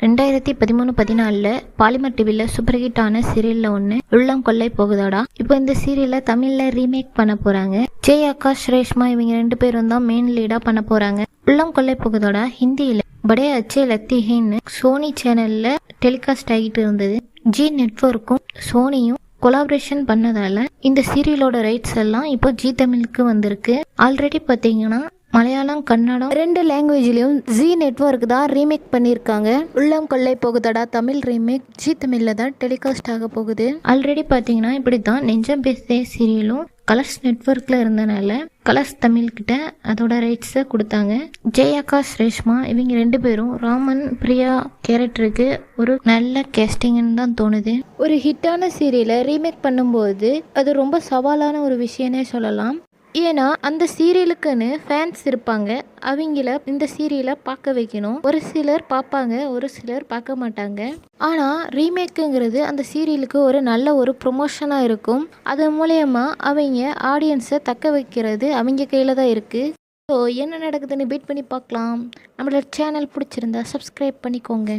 2013-14 polymer டிவியில் super ஹிட்டான சீரியலில் ஒன்று உள்ளம் கொள்ளை போகுதாடா. இப்போ இந்த சீரியலை தமிழில் ரீமேக் பண்ண போகிறாங்க. ஜெய் ஆகாஷ் ரேஷ்மா இவங்க 2 பேரும் தான் மெயின் லீடாக பண்ண போகிறாங்க. உள்ளம் கொள்ளை போகுதாடா ஹிந்தியில் படே அச்சே லத்திஹின்னு சோனி சேனலில் டெலிகாஸ்ட் ஆகிட்டு இருந்தது. ஜி நெட்வொர்க்கும் சோனியும் கொலாபரேஷன் பண்ணதால இந்த சீரியலோட ரைட்ஸ் எல்லாம் இப்போ ஜி தமிழுக்கு வந்திருக்கு. ஆல்ரெடி பார்த்தீங்கன்னா மலையாளம், கன்னடம் 2 லாங்குவேஜ்லையும் ஜி நெட்வொர்க் தான் ரீமேக் பண்ணியிருக்காங்க. உள்ளம் கொள்ளை போகுதடா தமிழ் ரீமேக் ஜி தமிழில் தான் டெலிகாஸ்ட் ஆக போகுது. ஆல்ரெடி பார்த்தீங்கன்னா இப்படி தான் நெஞ்சம் பேசே சீரியலும் கலர்ஸ் நெட்வொர்க்கில் இருந்தனால கலர்ஸ் தமிழ்கிட்ட அதோட ரைட்ஸை கொடுத்தாங்க. ஜெய் ஆகாஷ் ரேஷ்மா இவங்க 2 பேரும் ராமன் பிரியா கேரக்டருக்கு ஒரு நல்ல கேஸ்டிங்னு தான் தோணுது. ஒரு ஹிட்டான சீரியலை ரீமேக் பண்ணும்போது அது ரொம்ப சவாலான ஒரு விஷயம்னே சொல்லலாம். ஏன்னா அந்த சீரியலுக்குன்னு ஃபேன்ஸ் இருப்பாங்க. அவங்கள இந்த சீரியலை பார்க்க வைக்கணும். ஒரு சிலர் பார்ப்பாங்க, ஒரு சிலர் பார்க்க மாட்டாங்க. ஆனால் ரீமேக்குங்கிறது அந்த சீரியலுக்கு ஒரு நல்ல ஒரு ப்ரொமோஷனாக இருக்கும். அது மூலயமா அவங்க ஆடியன்ஸை தக்க வைக்கிறது அவங்க கையில் தான் இருக்குது. ஸோ என்ன நடக்குதுன்னு வெயிட் பண்ணி பார்க்கலாம். நம்மளோட சேனல் பிடிச்சிருந்தா சப்ஸ்கிரைப் பண்ணிக்கோங்க.